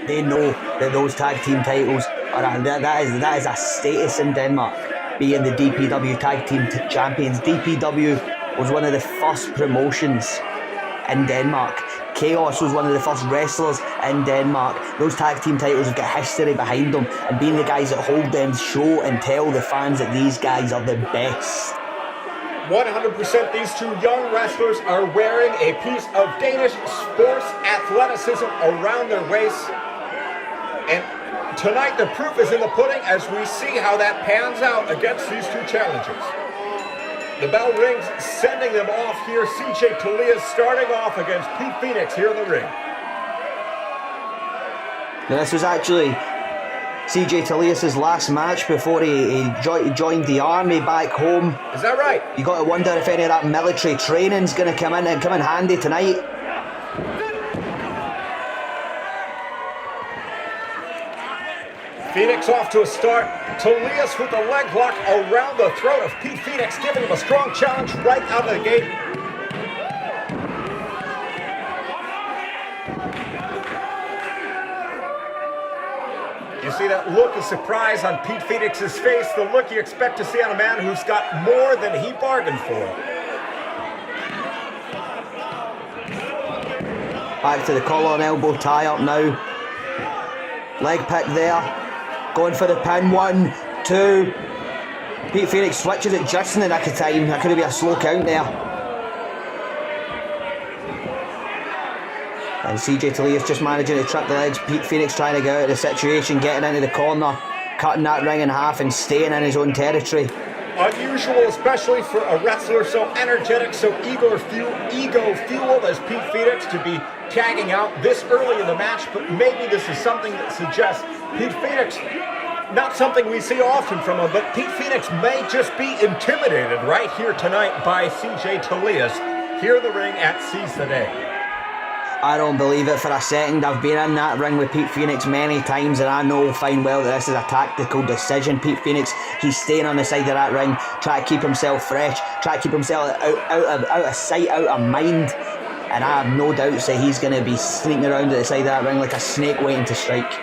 They know that those tag team titles are that is a status in Denmark, being the DPW tag team champions. DPW was one of the first promotions in Denmark. Chaos was one of the first wrestlers in Denmark. Those tag team titles have got history behind them, and being the guys that hold them show and tell the fans that these guys are the best. 100% these two young wrestlers are wearing a piece of Danish sports athleticism around their waists. And tonight the proof is in the pudding as we see how that pans out against these two challengers. The bell rings, sending them off here. CJ Talia starting off against Pete Phoenix here in the ring. Now this was actually CJ Talias' last match before he joined the army back home. Is that right? You got to wonder if any of that military training's going to come in handy tonight. Phoenix off to a start. Talias with the leg lock around the throat of Pete Phoenix, giving him a strong challenge right out of the gate. You see that look of surprise on Pete Phoenix's face, the look you expect to see on a man who's got more than he bargained for. Back to the collar and elbow tie up now. Leg pick there. Going for the pin. 1, 2. Pete Phoenix switches it just in the nick of time. That could be a slow count there. And CJ Talias just managing to trip the legs. Pete Phoenix trying to get out of the situation, getting into the corner, cutting that ring in half and staying in his own territory. Unusual, especially for a wrestler so energetic, so ego-fueled as Pete Phoenix to be tagging out this early in the match, but maybe this is something that suggests Pete Phoenix, not something we see often from him, but Pete Phoenix may just be intimidated right here tonight by CJ Talias here in the ring at Seize the Day. I don't believe it for a second. I've been in that ring with Pete Phoenix many times, and I know fine well that this is a tactical decision. Pete Phoenix, he's staying on the side of that ring, trying to keep himself fresh, trying to keep himself out of sight, out of mind. And I have no doubts that he's going to be sneaking around at the side of that ring like a snake waiting to strike.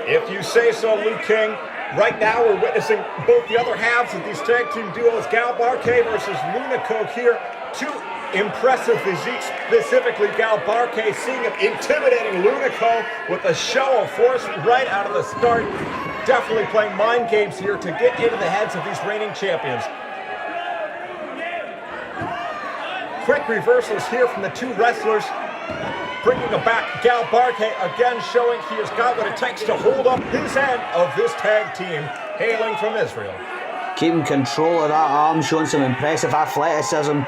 If you say so, Luke King. Right now we're witnessing both the other halves of these tag team duos, Gal Barkay versus Luna Coke here. Two impressive physiques, specifically Gal Barkay, seeing him intimidating Luna Coke with a show of force right out of the start. Definitely playing mind games here to get into the heads of these reigning champions. Quick reversals here from the two wrestlers, bringing it back. Gal Barkay again showing he has got what it takes to hold up his end of this tag team, hailing from Israel. Keeping control of that arm, showing some impressive athleticism.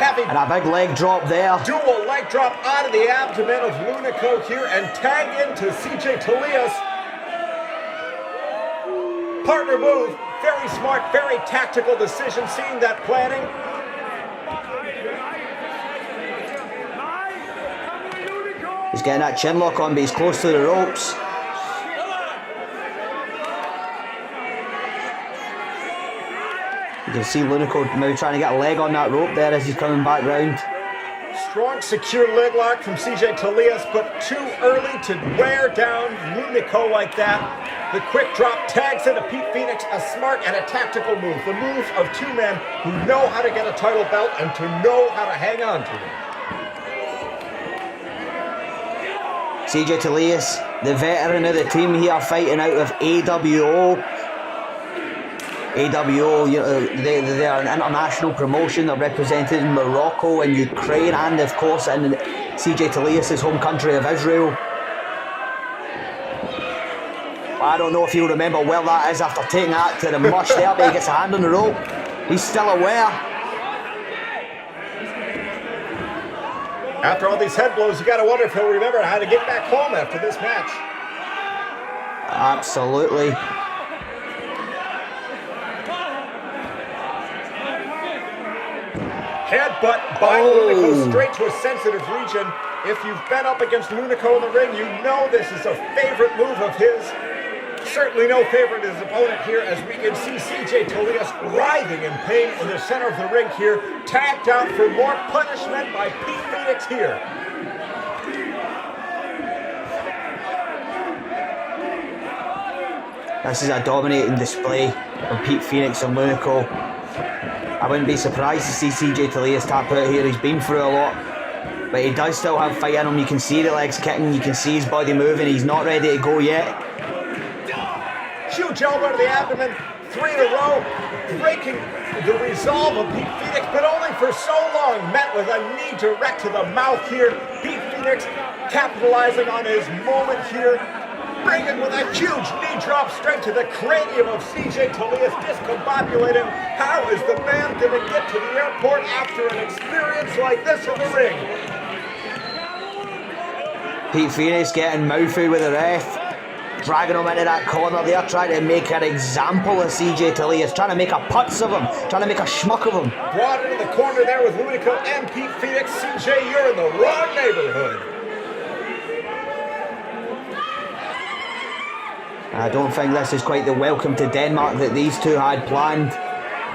And a big leg drop there. Dual leg drop out of the abdomen of Luna Coke here and tag into CJ Talias. Partner move, very smart, very tactical decision, seeing that planning. He's getting that chin lock on, but he's close to the ropes. You can see Lunico now trying to get a leg on that rope there as he's coming back round. Strong, secure leg lock from CJ Talias, but too early to wear down Lunico like that. The quick drop tags into Pete Phoenix, a smart and a tactical move. The move of two men who know how to get a title belt and to know how to hang on to it. CJ Talias, the veteran of the team here, fighting out of AWO. AWO, they are an international promotion. They're represented in Morocco and Ukraine, and of course in CJ Talias' home country of Israel. I don't know if you'll remember where that is after taking that to the mush there, but he gets a hand on the rope. He's still aware. After all these head blows, you got to wonder if he'll remember how to get back home after this match. Absolutely. Headbutt by Lunico straight to a sensitive region. If you've been up against Lunico in the ring, you know this is a favorite move of his. Certainly no favorite of his opponent here, as we can see CJ Tolias writhing in pain in the center of the ring here. Tagged out for more punishment by Pete Phoenix here. This is a dominating display from Pete Phoenix and Lunico. I wouldn't be surprised to see CJ Tolias tap out here. He's been through a lot, but he does still have fight in him. You can see the legs kicking, you can see his body moving. He's not ready to go yet. Huge elbow to the abdomen, 3 in a row, breaking the resolve of Pete Phoenix, but only for so long. Met with a knee direct to the mouth here. Pete Phoenix capitalizing on his moment here, bringing with a huge knee drop straight to the cranium of CJ Tolias, discombobulating. How is the man going to get to the airport after an experience like this in the ring? Pete Phoenix getting mouthy with the ref, dragging him into that corner there, trying to make an example of CJ Tolias, trying to make a putz of him, trying to make a schmuck of him. Brought into the corner there with Lunico and Pete Phoenix. CJ, you're in the wrong neighborhood. I don't think this is quite the welcome to Denmark that these two had planned,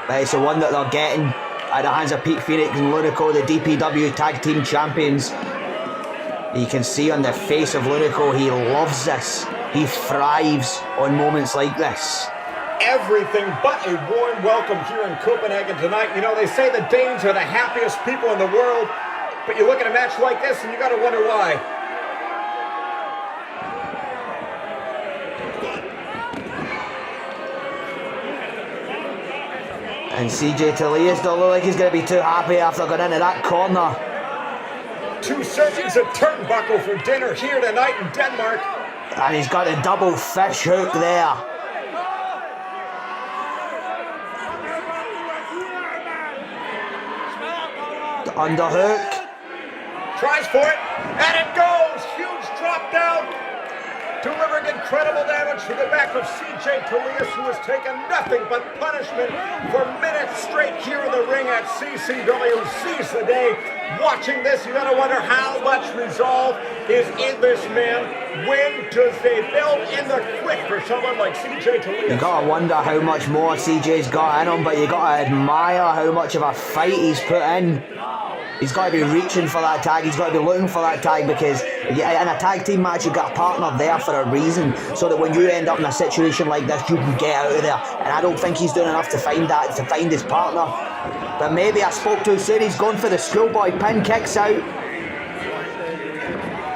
but it's the one that they're getting at the hands of Pete Phoenix and Lunico, the DPW Tag Team Champions. You can see on the face of Lunico, he loves this. He thrives on moments like this. Everything but a warm welcome here in Copenhagen tonight. You know, they say the Danes are the happiest people in the world, but you look at a match like this and you gotta wonder why. And CJ Tolias don't look like he's going to be too happy after going into that corner. 2 servings of turnbuckle for dinner here tonight in Denmark. And he's got a double fish hook there. The underhook. Tries for it, and it goes! Huge drop down. Delivering incredible damage to the back of CJ Tolias, who has taken nothing but punishment for minutes straight here in the ring at CCW. Seize the day. Watching this, you gotta wonder how much resolve is in this man. When does they build in the quick for someone like CJ Tolias? You gotta wonder how much more CJ's got in him, but you gotta admire how much of a fight he's put in. He's got to be reaching for that tag, he's got to be looking for that tag, because in a tag team match you've got a partner there for a reason, so that when you end up in a situation like this you can get out of there. And I don't think he's doing enough to find that, to find his partner. But maybe I spoke too soon. He's going for the schoolboy pin, kicks out.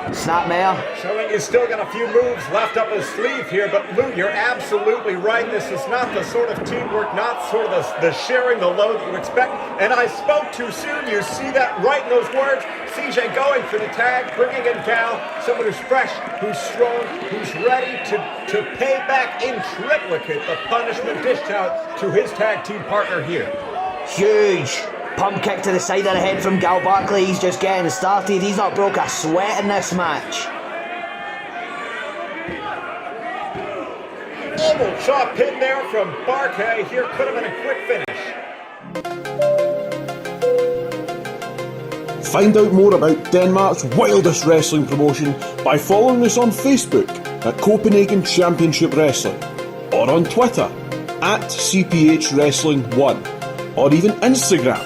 Snapmare. Showing he's still got a few moves left up his sleeve here, but Lou, you're absolutely right. This is not the sort of teamwork, not sort of the sharing the load that you expect. And I spoke too soon. You see that right in those words. CJ going for the tag, bringing in Cal, someone who's fresh, who's strong, who's ready to pay back in triplicate the punishment dished out to his tag team partner here. Huge pump kick to the side of the head from Gal Barkley. He's just getting started. He's not broke a sweat in this match. Almost saw a pin there from Barkley. Here could have been a quick finish. Find out more about Denmark's wildest wrestling promotion by following us on Facebook at Copenhagen Championship Wrestling, or on Twitter at CPH Wrestling 1, or even Instagram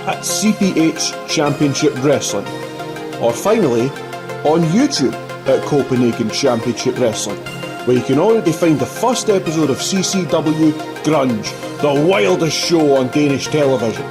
at CPH Championship Wrestling, or finally on YouTube at Copenhagen Championship Wrestling, where you can already find the first episode of CCW Grunge, the wildest show on Danish television.